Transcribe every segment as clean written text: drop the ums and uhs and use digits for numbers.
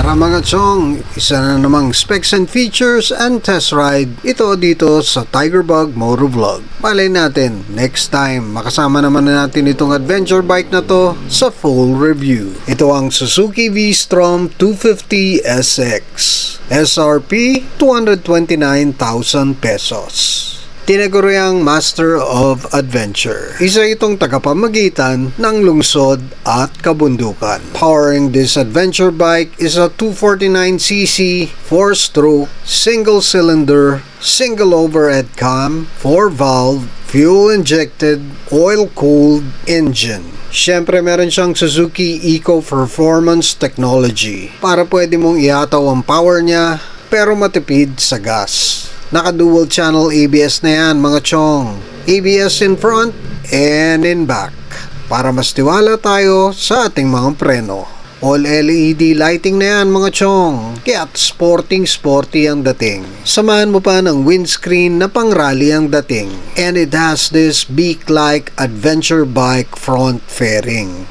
Tara mga chong, isa na namang specs and features and test ride ito dito sa Tigerbug Motovlog. Malay natin, next time makasama naman natin itong adventure bike na to sa full review. Ito ang Suzuki V-Strom 250 SX. SRP 229,000 pesos. Tinaguriang Master of Adventure. Isa itong tagapamagitan ng lungsod at kabundukan. Powering this adventure bike is a 249cc 4-stroke single-cylinder, single overhead cam, 4-valve, fuel-injected, oil-cooled engine. Siyempre meron siyang Suzuki Eco Performance Technology para pwede mong ihataw ang power niya pero matipid sa gas. Naka-dual channel ABS na yan mga chong. ABS in front and in back para mas tiwala tayo sa ating mga preno. All LED lighting na yan mga chong. Kaya't sporty ang dating. Samahan mo pa ng windscreen na pang-rally ang dating. And it has this beak-like adventure bike front fairing.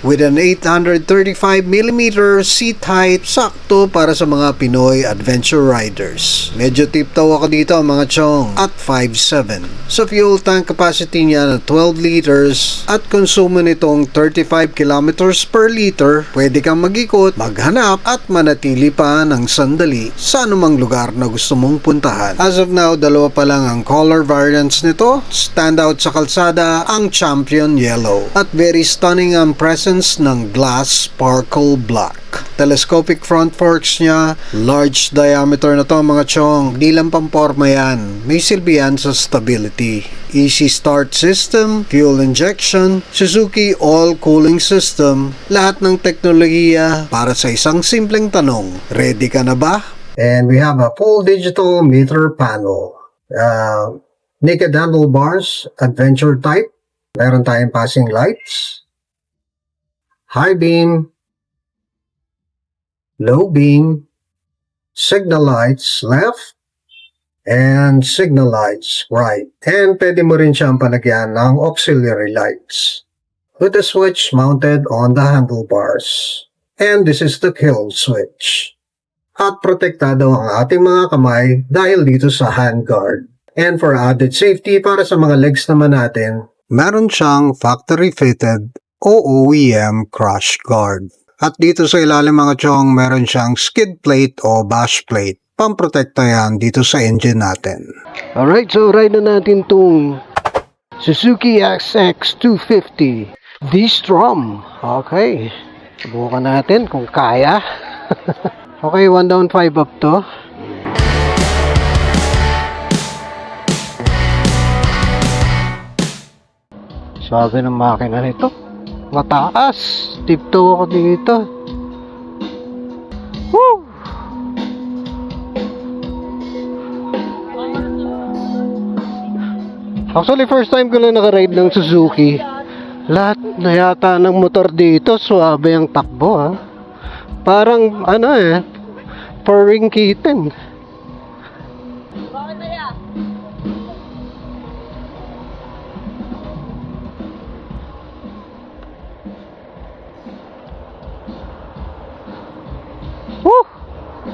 With an 835mm seat height, sakto para sa mga Pinoy adventure riders. Medyo tiptoe ako dito mga chong at 5'7". Sa fuel tank capacity niya na 12 liters at konsumo nitong 35 kilometers per liter, pwede kang mag-ikot, maghanap at manatili pa ng sandali sa anumang lugar na gusto mong puntahan. As of now, dalawa pa lang ang color variants nito. Standout sa kalsada ang Champion Yellow at very stunning ang presence ng glass sparkle black. Telescopic front forks niya, large diameter na to mga chong. Di lang pamporma yan, may silbi yan sa stability. Easy start system, fuel injection, Suzuki all cooling system, lahat ng teknolohiya para sa isang simpleng tanong, ready ka na ba? And we have a full digital meter panel. Naked handlebars, adventure type. Meron tayong passing lights, high beam, low beam, signal lights left, and signal lights right. And pwede mo rin siyang palagyan ng auxiliary lights with a switch mounted on the handlebars. And this is the kill switch. At protektado ang ating mga kamay dahil dito sa handguard. And for added safety para sa mga legs naman natin, meron siyang factory-fitted OEM crash guard. At dito sa ilalim mga chong, meron siyang skid plate o bash plate. Pamprotekta yan dito sa engine natin. Alright, so ride na natin itong Suzuki SX250 V-Strom. Okay, subukan natin kung kaya. Okay, 1 down 5 up to. Sabi ng makina nito, mataas. Tiptoe ako dito. Woo! Actually, first time ko lang nakaride ng Suzuki. Lahat na yata ng motor dito, suabe ang takbo ha. Parang pouring kitten.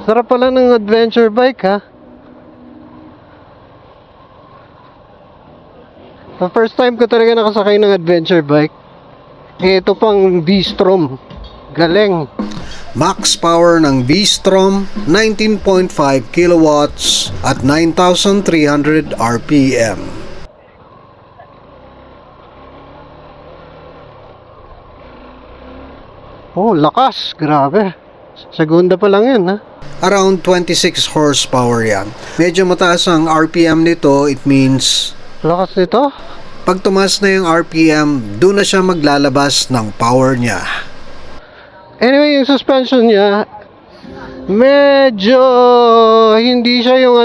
Sarap pala ng adventure bike ha. The first time ko talaga nakasakay ng adventure bike. Ito pang V-Strom. Galing. Max power ng V-Strom 19.5 kilowatts at 9,300 RPM. Oh, lakas. Grabe. Segunda pa lang yan ha. Around 26 horsepower yan. Medyo mataas ang RPM nito, it means lakas nito. Pag tumaas na yung RPM, doon na siya maglalabas ng power niya. Anyway, yung suspension niya, medyo hindi siya yung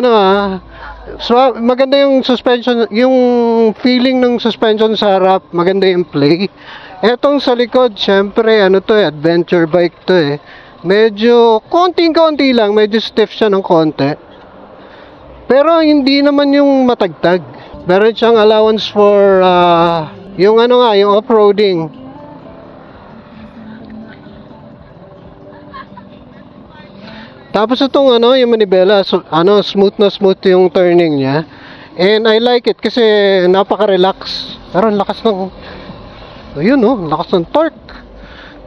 so, maganda yung suspension, yung feeling ng suspension sa harap, maganda yung play. Etong sa likod, syempre, adventure bike to eh. Medyo, konting-konti lang, medyo stiff siya ng konti. Pero hindi naman yung matagtag. Meron siyang allowance for, yung yung off-roading. Tapos itong yung manibela, so, smooth na smooth yung turning niya. And I like it kasi napaka-relax. Pero ang lakas ng, ayun lakas ng torque.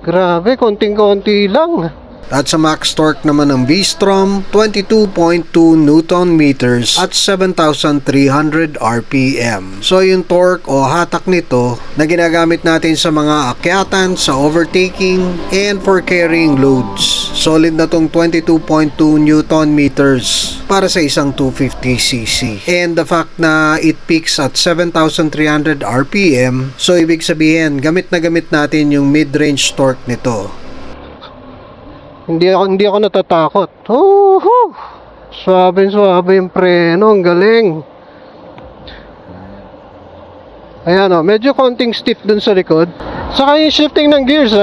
Grabe, konting-konti lang. At sa max torque naman ng V-Strom, 22.2 Newton meters at 7,300 RPM. So yung torque o hatak nito na ginagamit natin sa mga akyatan, sa overtaking, and for carrying loads. Solid na tong 22.2 Newton meters para sa isang 250cc. And the fact na it peaks at 7,300 RPM, so ibig sabihin, gamit na gamit natin yung mid-range torque nito. Hindi ako natatakot. Suabe yung preno, ang galing. Ayan medyo konting stiff dun sa likod. Saka yung shifting ng gears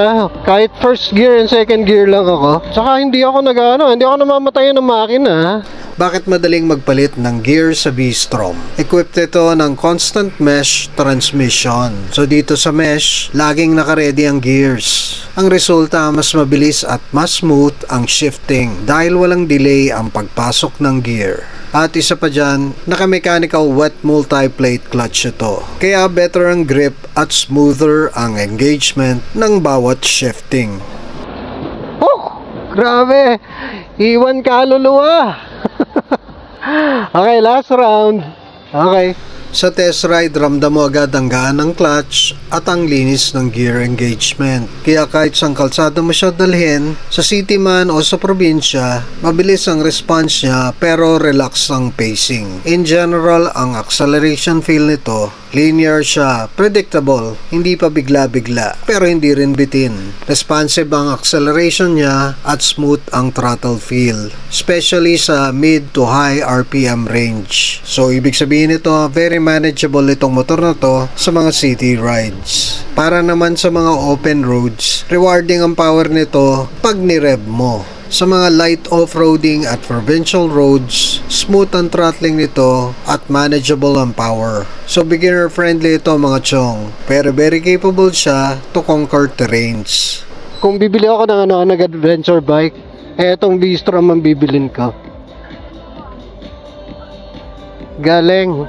kahit first gear and second gear lang ako. Saka hindi ako namamatay ng makina. Bakit madaling magpalit ng gear sa V-Strom? Equipped ito ng constant mesh transmission. So dito sa mesh, laging nakaredy ang gears. Ang resulta, mas mabilis at mas smooth ang shifting dahil walang delay ang pagpasok ng gear. At isa pa dyan, naka-mechanical wet multi-plate clutch ito. Kaya better ang grip at smoother ang engagement ng bawat shifting. Grabe! Iwan kaluluwa! Okay, last round. Okay. Sa test ride, ramdam mo agad ang gaan ng clutch at ang linis ng gear engagement. Kaya kahit sang kalsada mo siya dalhin, sa city man o sa probinsya, mabilis ang response niya pero relax ang pacing. In general, ang acceleration feel nito, linear siya, predictable, hindi pa bigla-bigla, pero hindi rin bitin. Responsive ang acceleration niya at smooth ang throttle feel, especially sa mid to high RPM range. So, ibig sabihin nito, very manageable itong motor na to sa mga city rides. Para naman sa mga open roads, rewarding ang power nito pag ni-rev mo. Sa mga light off-roading at provincial roads, smooth ang throttling nito at manageable ang power. So beginner friendly ito mga chong, pero very capable siya to conquer terrains. Kung bibili ako ng nag-adventure bike, etong V-Strom ang bibilin ko. Galing.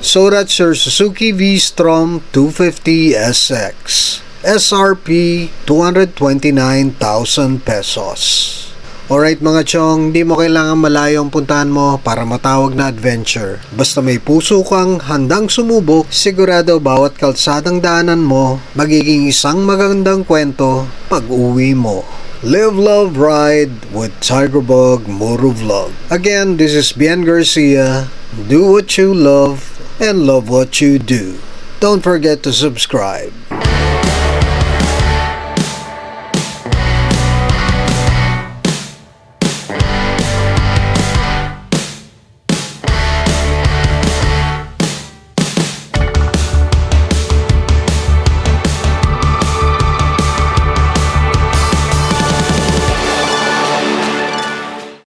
So that's your Suzuki V-Strom 250 SX. SRP 229,000 pesos. Alright mga chong, di mo kailangan malayo ang puntahan mo para matawag na adventure. Basta may puso kang handang sumubok, sigurado bawat kalsadang daanan mo, magiging isang magandang kwento pag uwi mo. Live, love, ride with Tigerbug Motovlog. Again, this is Bien Garcia. Do what you love and love what you do. Don't forget to subscribe.